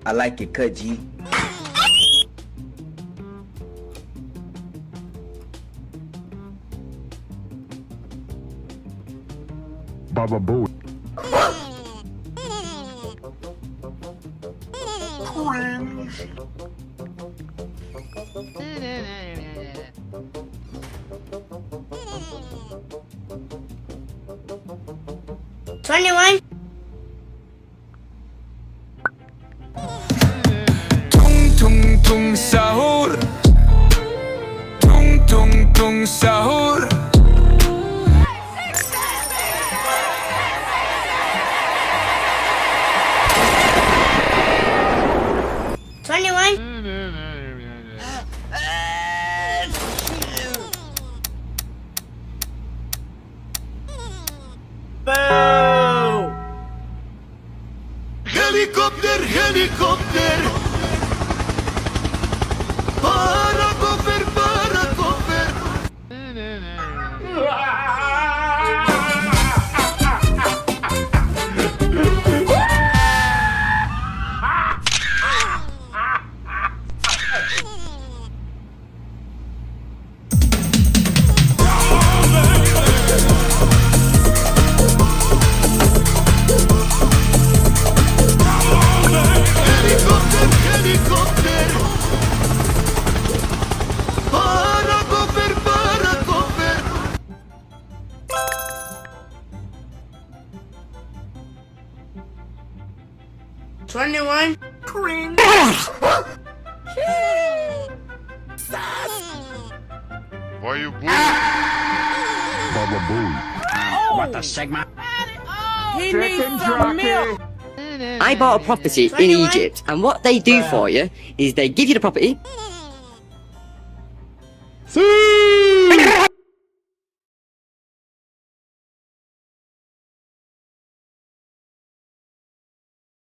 I like it cut, G. Baba Booey. Cringe. 21. Tung tung tung sahur. Tung tung tung sahur. Boo! Helikopter, helikopter. Parakofer, parakofer. Helikopter, helikopter. Parakofer, parakofer. 21. Cringe. Why you boo? Baba Booey. What the Sigma? He needs some milk. I bought a property in 21? Egypt, and what they do for you is they give you the property. See?